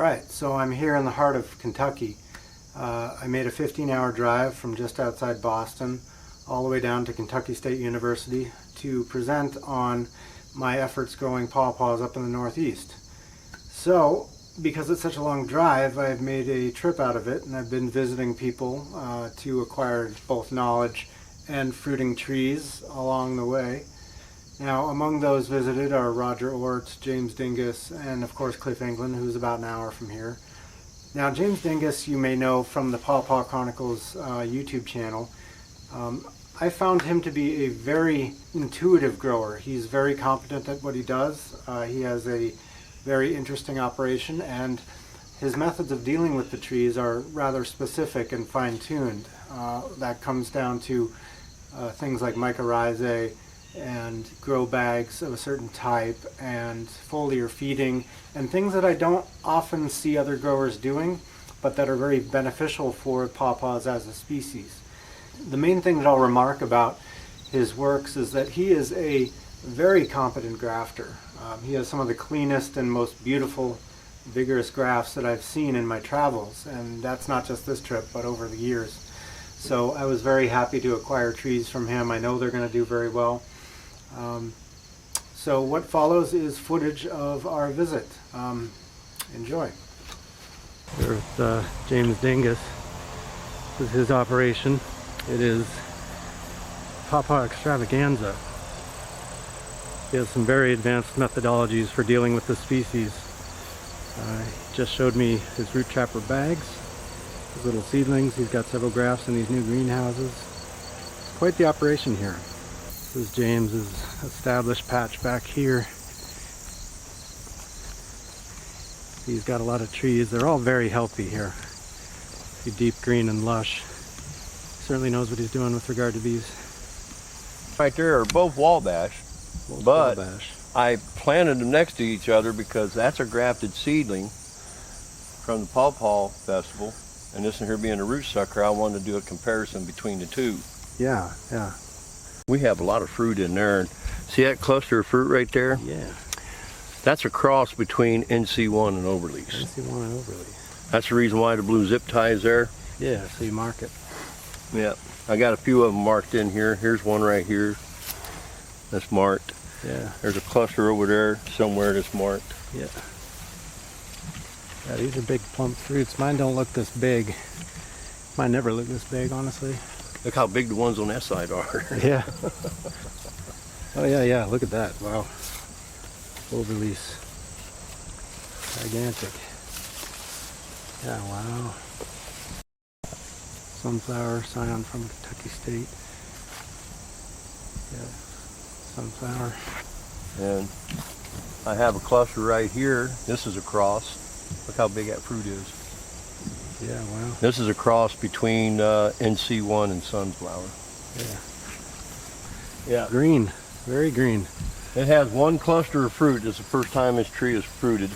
Alright, so I'm here in the heart of Kentucky. I made a 15-hour drive from just outside Boston all the way down to Kentucky State University to present on my efforts growing pawpaws up in the Northeast. So, because it's such a long drive, I've made a trip out of it, and I've been visiting people to acquire both knowledge and fruiting trees along the way. Now, among those visited are Roger Ort, James Dingus, and of course Cliff England, who's about an hour from here. Now, James Dingus you may know from the Pawpaw Chronicles YouTube channel. I found him to be a very intuitive grower. He's very competent at what he does. He has a very interesting operation, and his methods of dealing with the trees are rather specific and fine-tuned. That comes down to things like mycorrhizae and grow bags of a certain type and foliar feeding and things that I don't often see other growers doing, but that are very beneficial for pawpaws as a species. The main thing that I'll remark about his works is that he is a very competent grafter. He has some of the cleanest and most beautiful, vigorous grafts that I've seen in my travels, and that's not just this trip, but over the years. So I was very happy to acquire trees from him. I know they're going to do very well. So what follows is footage of our visit. Enjoy. Here with James Dingus. This is his operation. It is Pawpaw Extravaganza. He has some very advanced methodologies for dealing with the species. He just showed me his root trapper bags, his little seedlings. He's got several grafts in these new greenhouses. It's quite the operation here. This is James's established patch back here. He's got a lot of trees. They're all very healthy here. See, deep green and lush. Certainly knows what he's doing with regard to these. Right there are both Wabash, but I planted them next to each other because that's a grafted seedling from the Pawpaw Festival, and this one here being a root sucker, I wanted to do a comparison between the two. Yeah, yeah. We have a lot of fruit in there. And see that cluster of fruit right there? Yeah. That's a cross between NC1 and Overleaf. NC1 and Overleaf. That's the reason why the blue zip tie is there. Yeah, so you mark it. Yeah, I got a few of them marked in here. Here's one right here that's marked. Yeah. There's a cluster over there somewhere that's marked. Yeah. Yeah, these are big plump fruits. Mine don't look this big. Mine never look this big, honestly. Look how big the ones on that side are. Yeah. Oh yeah, yeah, look at that. Wow. Overleaf. Gigantic. Yeah, wow. Sunflower, scion from Kentucky State. Yeah, sunflower. And I have a cluster right here. This is a cross. Look how big that fruit is. Yeah, wow. This is a cross between NC1 and sunflower. Yeah. Yeah. Green, very green. It has one cluster of fruit. It's the first time this tree is fruited.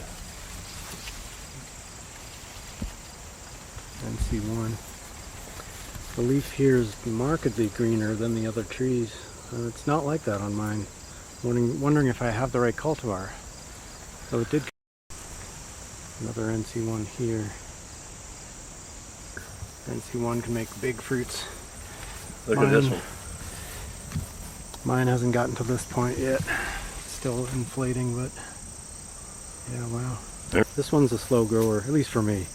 NC1. The leaf here is markedly greener than the other trees. It's not like that on mine. Wondering if I have the right cultivar. So it did. Another NC1 here. NC1 can make big fruits. Look at this one. Mine hasn't gotten to this point yet. Still inflating, but yeah, wow. This one's a slow grower, at least for me.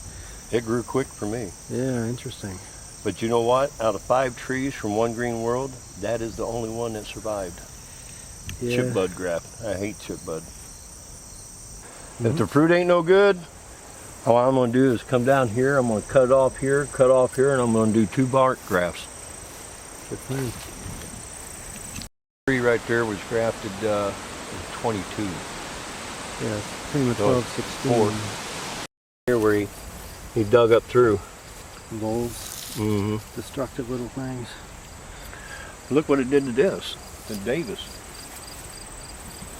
It grew quick for me. Yeah, interesting. But you know what? Out of 5 trees from One Green World, that is the only one that survived. Yeah. Chip bud graft. I hate chip bud. If the fruit ain't no good, all I'm going to do is come down here, I'm going to cut off here, and I'm going to do 2 bark grafts. Good plan. Tree right there was grafted in 22. Yeah, pretty 12, 16. 4. Here where he dug up through. Voles. Destructive little things. Look what it did to this, to Davis.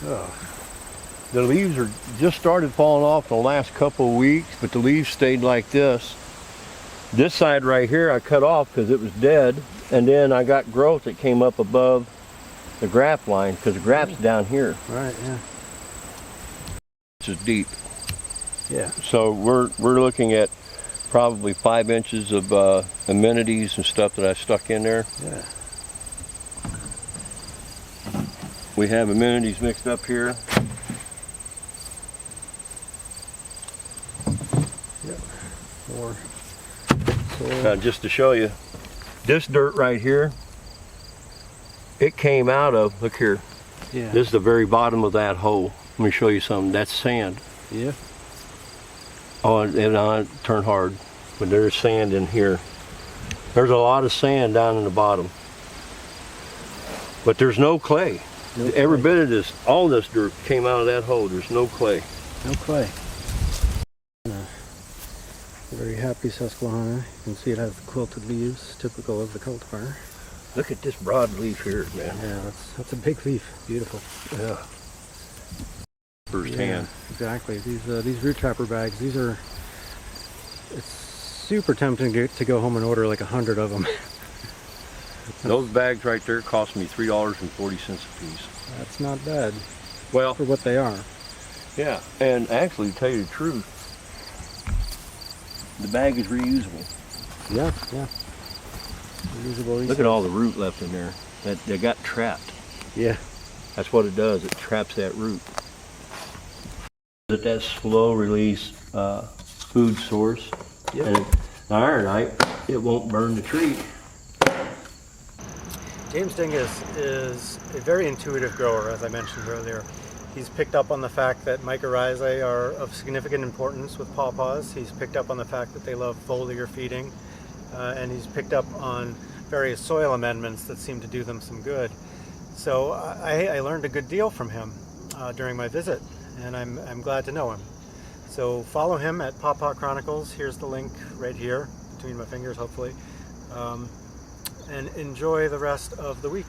Oh. The leaves are just started falling off in the last couple of weeks, but the leaves stayed like this. This side right here I cut off because it was dead, and then I got growth that came up above the graft line because the graft's down here. Right, yeah. This is deep. Yeah. So we're looking at probably 5 inches of amenities and stuff that I stuck in there. Yeah. We have amenities mixed up here. Yep. More soil. Just to show you, this dirt right here, it came out of, look here, Yeah. this is the very bottom of that hole. Let me show you something. That's sand. Yeah. Oh, and I turn hard, but there's sand in here. There's a lot of sand down in the bottom, but there's no clay. No Every clay. bit of this, all this dirt came out of that hole. There's no clay. No clay. Very happy Susquehanna. You can see it has quilted leaves, typical of the cultivar. Look at this broad leaf here, man. Yeah, that's a big leaf. Beautiful. Yeah. Firsthand. Yeah, exactly. These root trapper bags. These are. It's super tempting to go home and order like 100 of them. Those bags right there cost me $3.40 a piece. That's not bad. Well, For what they are. yeah, and actually, to tell you the truth, the bag is reusable. Yeah, yeah. Reusable. Look at all the root left in there. That they got trapped. Yeah. That's what it does. It traps that root. That slow release food source. Yep. And ironite, it won't burn the tree. James Dingus is a very intuitive grower, as I mentioned earlier. He's picked up on the fact that mycorrhizae are of significant importance with pawpaws. He's picked up on the fact that they love foliar feeding. And he's picked up on various soil amendments that seem to do them some good. So I learned a good deal from him during my visit, and I'm glad to know him. So follow him at Pawpaw Chronicles. Here's the link right here, between my fingers hopefully. And enjoy the rest of the week.